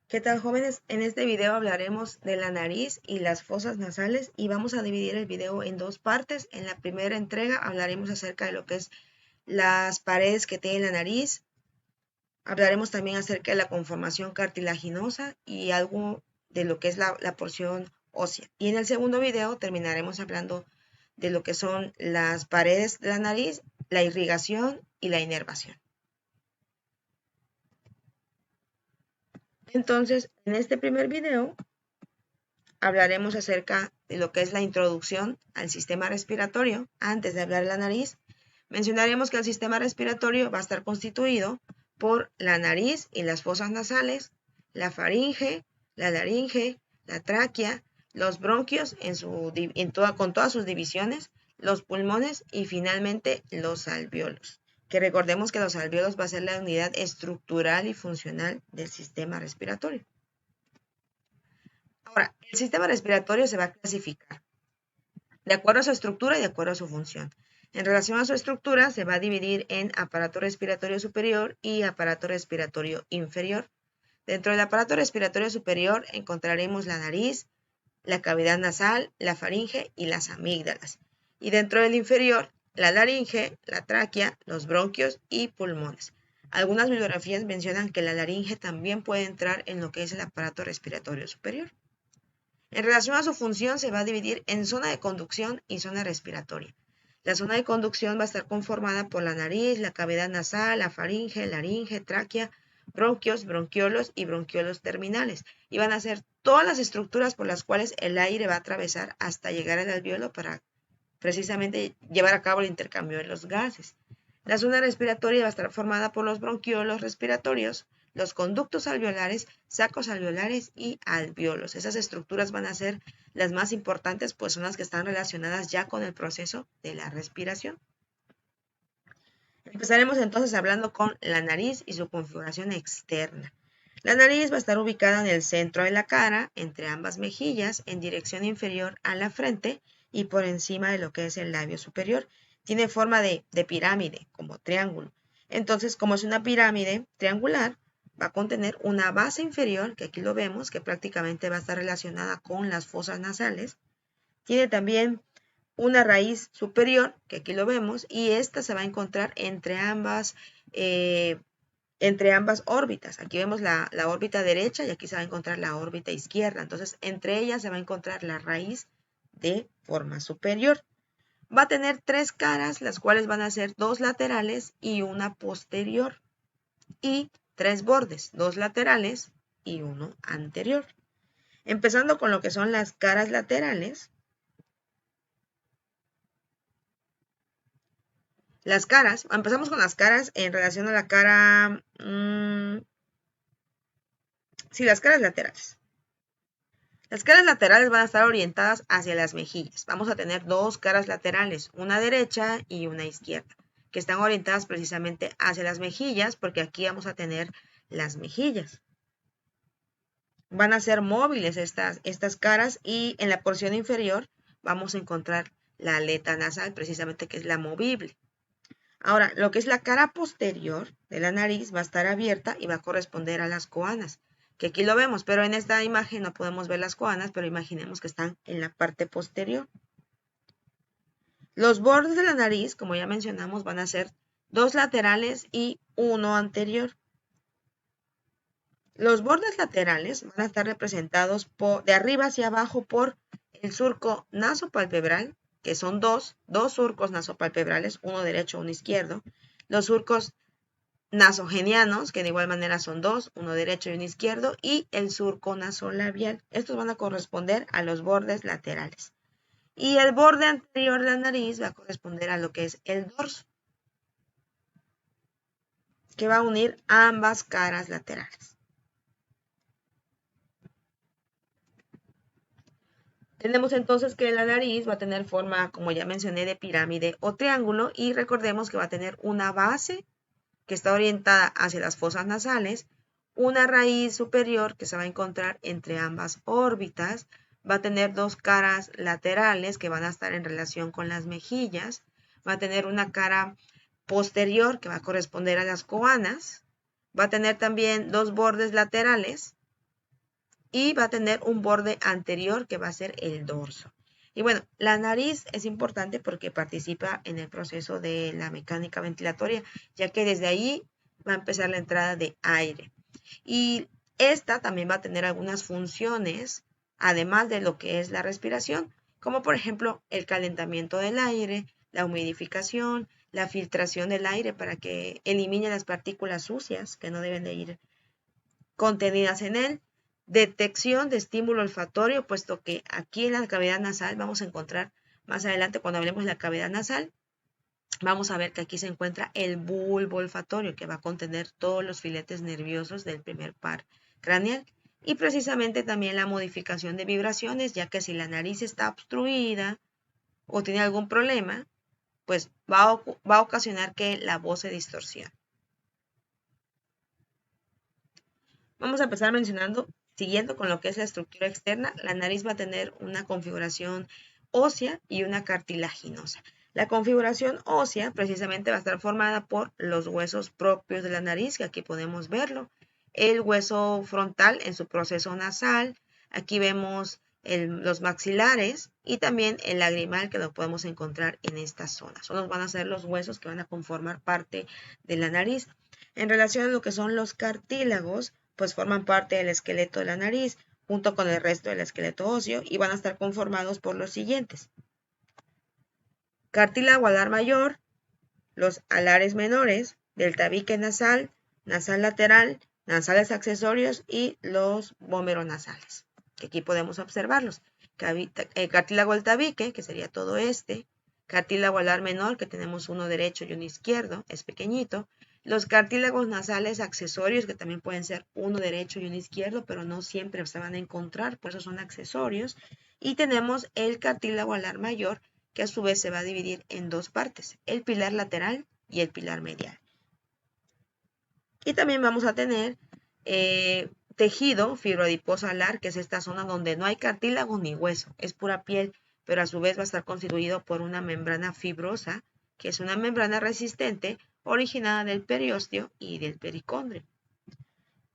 ¿Qué tal, jóvenes? En este video hablaremos de la nariz y las fosas nasales y vamos a dividir el video en dos partes. En la primera entrega hablaremos acerca de lo que es las paredes que tiene la nariz. Hablaremos también acerca de la conformación cartilaginosa y algo de lo que es la porción ósea. Y en el segundo video terminaremos hablando de lo que son las paredes de la nariz, la irrigación y la inervación. Entonces, en este primer video hablaremos acerca de lo que es la introducción al sistema respiratorio. Antes de hablar de la nariz, mencionaremos que el sistema respiratorio va a estar constituido por la nariz y las fosas nasales, la faringe, la laringe, la tráquea, los bronquios con todas sus divisiones, los pulmones y finalmente los alvéolos. Que recordemos que los alvéolos va a ser la unidad estructural y funcional del sistema respiratorio. Ahora, el sistema respiratorio se va a clasificar de acuerdo a su estructura y de acuerdo a su función. En relación a su estructura, se va a dividir en aparato respiratorio superior y aparato respiratorio inferior. Dentro del aparato respiratorio superior encontraremos la nariz, la cavidad nasal, la faringe y las amígdalas. Y dentro del inferior, la laringe, la tráquea, los bronquios y pulmones. Algunas bibliografías mencionan que la laringe también puede entrar en lo que es el aparato respiratorio superior. En relación a su función, se va a dividir en zona de conducción y zona respiratoria. La zona de conducción va a estar conformada por la nariz, la cavidad nasal, la faringe, laringe, tráquea, bronquios, bronquiolos y bronquiolos terminales. Y van a ser todas las estructuras por las cuales el aire va a atravesar hasta llegar al alvéolo para precisamente llevar a cabo el intercambio de los gases. La zona respiratoria va a estar formada por los bronquiolos respiratorios, los conductos alveolares, sacos alveolares y alvéolos. Esas estructuras van a ser las más importantes, pues son las que están relacionadas ya con el proceso de la respiración. Empezaremos entonces hablando con la nariz y su configuración externa. La nariz va a estar ubicada en el centro de la cara, entre ambas mejillas, en dirección inferior a la frente y por encima de lo que es el labio superior. Tiene forma de pirámide, como triángulo. Entonces, como es una pirámide triangular, va a contener una base inferior, que aquí lo vemos, que prácticamente va a estar relacionada con las fosas nasales. Tiene también una raíz superior, que aquí lo vemos, y esta se va a encontrar entre ambas órbitas. Aquí vemos la órbita derecha y aquí se va a encontrar la órbita izquierda. Entonces, entre ellas se va a encontrar la raíz de forma superior. Va a tener tres caras, las cuales van a ser dos laterales y una posterior. Y tres bordes, dos laterales y uno anterior. Empezando con lo que son las caras laterales. Las caras, empezamos con las caras en relación a la cara, las caras laterales. Las caras laterales van a estar orientadas hacia las mejillas. Vamos a tener dos caras laterales, una derecha y una izquierda, que están orientadas precisamente hacia las mejillas, porque aquí vamos a tener las mejillas. Van a ser móviles estas caras y en la porción inferior vamos a encontrar la aleta nasal, precisamente que es la movible. Ahora, lo que es la cara posterior de la nariz va a estar abierta y va a corresponder a las coanas, que aquí lo vemos, pero en esta imagen no podemos ver las coanas, pero imaginemos que están en la parte posterior. Los bordes de la nariz, como ya mencionamos, van a ser dos laterales y uno anterior. Los bordes laterales van a estar representados de arriba hacia abajo por el surco nasopalpebral, que son dos surcos nasopalpebrales, uno derecho, uno izquierdo. Los surcos nasogenianos, que de igual manera son dos, uno derecho y uno izquierdo, y el surco nasolabial. Estos van a corresponder a los bordes laterales. Y el borde anterior de la nariz va a corresponder a lo que es el dorso, que va a unir ambas caras laterales. Tenemos entonces que la nariz va a tener forma, como ya mencioné, de pirámide o triángulo, y recordemos que va a tener una base que está orientada hacia las fosas nasales, una raíz superior que se va a encontrar entre ambas órbitas, va a tener dos caras laterales que van a estar en relación con las mejillas, va a tener una cara posterior que va a corresponder a las coanas, va a tener también dos bordes laterales y va a tener un borde anterior que va a ser el dorso. Y bueno, la nariz es importante porque participa en el proceso de la mecánica ventilatoria, ya que desde ahí va a empezar la entrada de aire. Y esta también va a tener algunas funciones, además de lo que es la respiración, como por ejemplo el calentamiento del aire, la humidificación, la filtración del aire para que elimine las partículas sucias que no deben de ir contenidas en él, detección de estímulo olfatorio, puesto que aquí en la cavidad nasal vamos a encontrar más adelante cuando hablemos de la cavidad nasal, vamos a ver que aquí se encuentra el bulbo olfatorio que va a contener todos los filetes nerviosos del primer par craneal y precisamente también la modificación de vibraciones, ya que si la nariz está obstruida o tiene algún problema, pues va a ocasionar que la voz se distorsione. Vamos a empezar mencionando, siguiendo con lo que es la estructura externa, la nariz va a tener una configuración ósea y una cartilaginosa. La configuración ósea precisamente va a estar formada por los huesos propios de la nariz, que aquí podemos verlo, el hueso frontal en su proceso nasal, aquí vemos los maxilares y también el lagrimal que lo podemos encontrar en esta zona. Solo van a ser los huesos que van a conformar parte de la nariz. En relación a lo que son los cartílagos, pues forman parte del esqueleto de la nariz junto con el resto del esqueleto óseo y van a estar conformados por los siguientes: cartílago alar mayor, los alares menores, del tabique nasal, nasal lateral, nasales accesorios y los vomeronasales, que aquí podemos observarlos. Cartílago del tabique, que sería todo este, cartílago alar menor, que tenemos uno derecho y uno izquierdo, es pequeñito, los cartílagos nasales accesorios, que también pueden ser uno derecho y uno izquierdo, pero no siempre se van a encontrar, por eso son accesorios. Y tenemos el cartílago alar mayor, que a su vez se va a dividir en dos partes, el pilar lateral y el pilar medial. Y también vamos a tener tejido fibroadiposo alar, que es esta zona donde no hay cartílago ni hueso, es pura piel, pero a su vez va a estar constituido por una membrana fibrosa, que es una membrana resistente originada del periósteo y del pericondrio.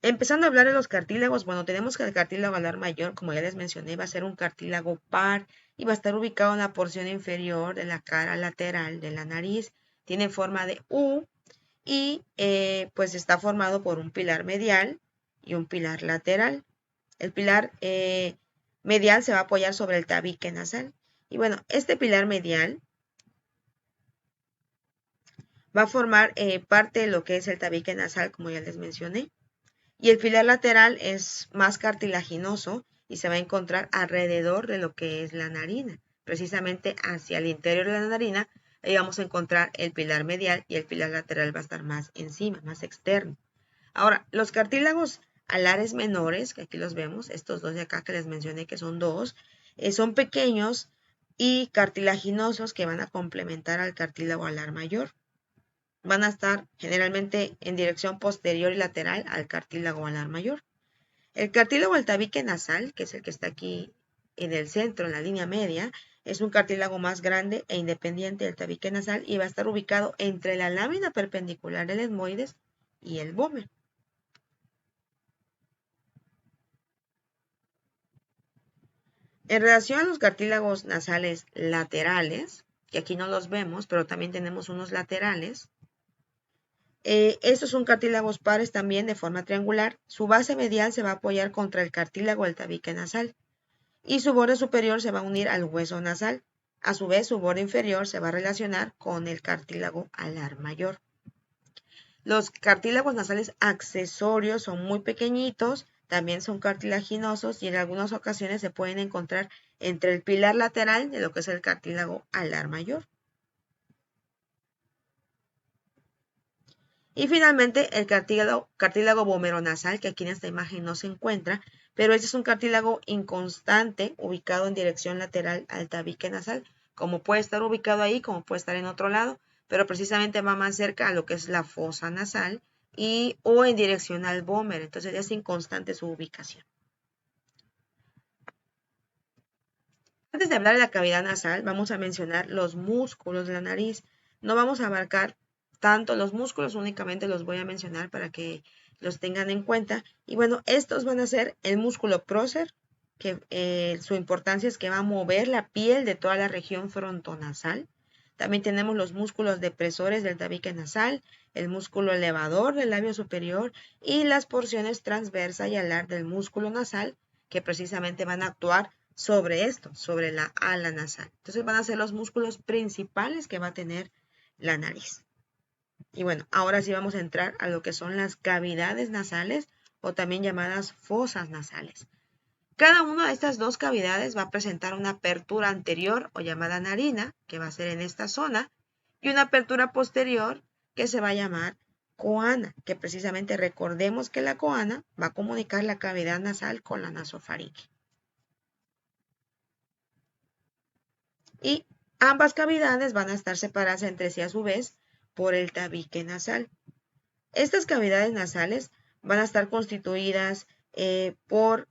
Empezando a hablar de los cartílagos, bueno, tenemos que el cartílago alar mayor, como ya les mencioné, va a ser un cartílago par y va a estar ubicado en la porción inferior de la cara lateral de la nariz. Tiene forma de U y pues está formado por un pilar medial y un pilar lateral. El pilar medial se va a apoyar sobre el tabique nasal. Y bueno, este pilar medial va a formar parte de lo que es el tabique nasal, como ya les mencioné. Y el pilar lateral es más cartilaginoso y se va a encontrar alrededor de lo que es la narina. Precisamente hacia el interior de la narina, ahí vamos a encontrar el pilar medial y el pilar lateral va a estar más encima, más externo. Ahora, los cartílagos alares menores, que aquí los vemos, estos dos de acá que les mencioné que son dos, son pequeños y cartilaginosos que van a complementar al cartílago alar mayor. Van a estar generalmente en dirección posterior y lateral al cartílago alar mayor. El cartílago del tabique nasal, que es el que está aquí en el centro, en la línea media, es un cartílago más grande e independiente del tabique nasal y va a estar ubicado entre la lámina perpendicular del etmoides y el vómer. En relación a los cartílagos nasales laterales, que aquí no los vemos, pero también tenemos unos laterales, estos son cartílagos pares también de forma triangular. Su base medial se va a apoyar contra el cartílago del tabique nasal y su borde superior se va a unir al hueso nasal. A su vez, su borde inferior se va a relacionar con el cartílago alar mayor. Los cartílagos nasales accesorios son muy pequeñitos, también son cartilaginosos y en algunas ocasiones se pueden encontrar entre el pilar lateral de lo que es el cartílago alar mayor. Y finalmente el cartílago vomeronasal, que aquí en esta imagen no se encuentra, pero este es un cartílago inconstante ubicado en dirección lateral al tabique nasal, como puede estar ubicado ahí, como puede estar en otro lado, pero precisamente va más cerca a lo que es la fosa nasal o en dirección al vómer, entonces es inconstante su ubicación. Antes de hablar de la cavidad nasal, vamos a mencionar los músculos de la nariz. No vamos a abarcar tanto los músculos, únicamente los voy a mencionar para que los tengan en cuenta. Y bueno, estos van a ser el músculo prócer, que su importancia es que va a mover la piel de toda la región frontonasal. También tenemos los músculos depresores del tabique nasal, el músculo elevador del labio superior y las porciones transversa y alar del músculo nasal, que precisamente van a actuar sobre esto, sobre la ala nasal. Entonces van a ser los músculos principales que va a tener la nariz. Y bueno, ahora sí vamos a entrar a lo que son las cavidades nasales o también llamadas fosas nasales. Cada una de estas dos cavidades va a presentar una apertura anterior o llamada narina, que va a ser en esta zona, y una apertura posterior que se va a llamar coana, que precisamente recordemos que la coana va a comunicar la cavidad nasal con la nasofaringe. Y ambas cavidades van a estar separadas entre sí a su vez por el tabique nasal. Estas cavidades nasales van a estar constituidas por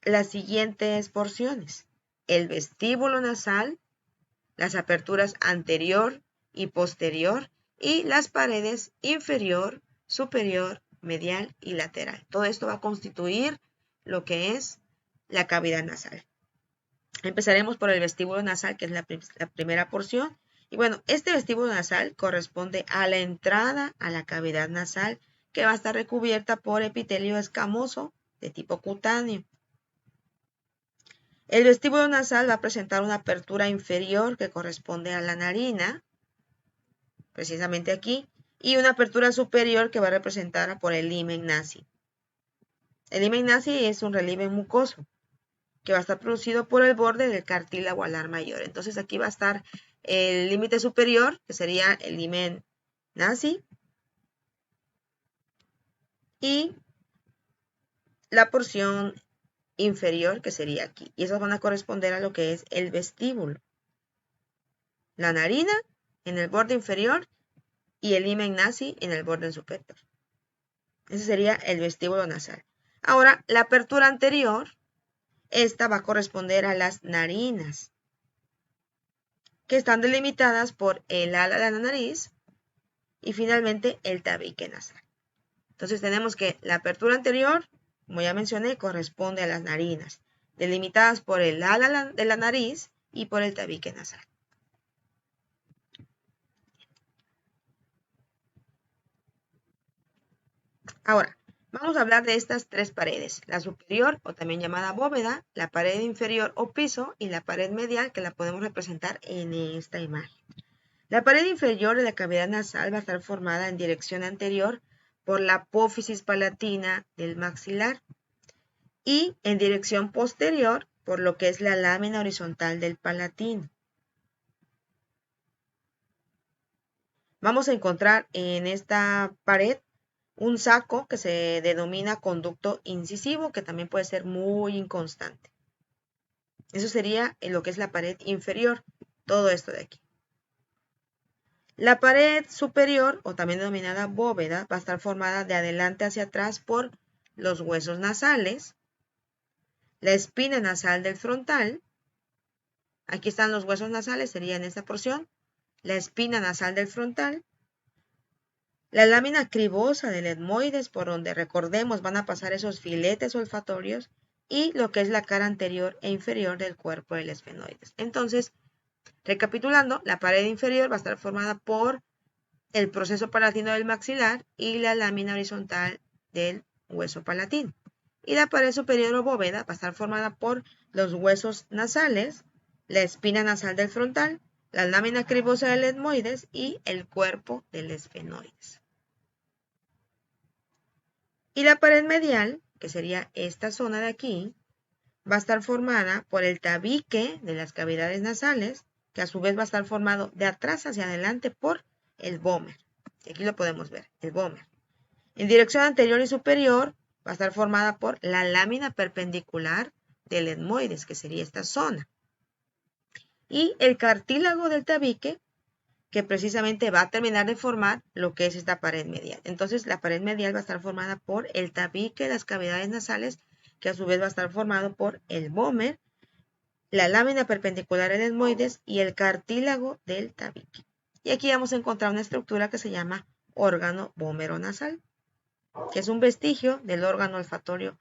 las siguientes porciones: el vestíbulo nasal, las aperturas anterior y posterior y las paredes inferior, superior, medial y lateral. Todo esto va a constituir lo que es la cavidad nasal. Empezaremos por el vestíbulo nasal, que es la primera porción. Y bueno, este vestíbulo nasal corresponde a la entrada a la cavidad nasal, que va a estar recubierta por epitelio escamoso de tipo cutáneo. El vestíbulo nasal va a presentar una apertura inferior que corresponde a la narina, precisamente aquí, y una apertura superior que va a representar por el limen nasi. El limen nasi es un relieve mucoso que va a estar producido por el borde del cartílago alar mayor. Entonces aquí va a estar el límite superior, que sería el limen nasi, y la porción inferior, que sería aquí. Y esas van a corresponder a lo que es el vestíbulo. La narina en el borde inferior y el limen nasi en el borde superior. Ese sería el vestíbulo nasal. Ahora, la apertura anterior, esta va a corresponder a las narinas, que están delimitadas por el ala de la nariz y finalmente el tabique nasal. Entonces tenemos que la apertura anterior, como ya mencioné, corresponde a las narinas, delimitadas por el ala de la nariz y por el tabique nasal. Ahora, vamos a hablar de estas tres paredes: la superior, o también llamada bóveda, la pared inferior o piso y la pared medial, que la podemos representar en esta imagen. La pared inferior de la cavidad nasal va a estar formada en dirección anterior por la apófisis palatina del maxilar y en dirección posterior por lo que es la lámina horizontal del palatino. Vamos a encontrar en esta pared un saco que se denomina conducto incisivo, que también puede ser muy inconstante. Eso sería en lo que es la pared inferior, todo esto de aquí. La pared superior, o también denominada bóveda, va a estar formada de adelante hacia atrás por los huesos nasales, la espina nasal del frontal. Aquí están los huesos nasales, sería en esta porción, la espina nasal del frontal, la lámina cribosa del etmoides, por donde, recordemos, van a pasar esos filetes olfatorios, y lo que es la cara anterior e inferior del cuerpo del esfenoides. Entonces, recapitulando, la pared inferior va a estar formada por el proceso palatino del maxilar y la lámina horizontal del hueso palatino. Y la pared superior o bóveda va a estar formada por los huesos nasales, la espina nasal del frontal, la lámina cribosa del etmoides y el cuerpo del esfenoides. Y la pared medial, que sería esta zona de aquí, va a estar formada por el tabique de las cavidades nasales, que a su vez va a estar formado de atrás hacia adelante por el vómer. Aquí lo podemos ver, el vómer. En dirección anterior y superior va a estar formada por la lámina perpendicular del etmoides, que sería esta zona. Y el cartílago del tabique, que precisamente va a terminar de formar lo que es esta pared medial. Entonces, la pared medial va a estar formada por el tabique de las cavidades nasales, que a su vez va a estar formado por el vómer, la lámina perpendicular del etmoides y el cartílago del tabique. Y aquí vamos a encontrar una estructura que se llama órgano vómero nasal. que es un vestigio del órgano olfatorio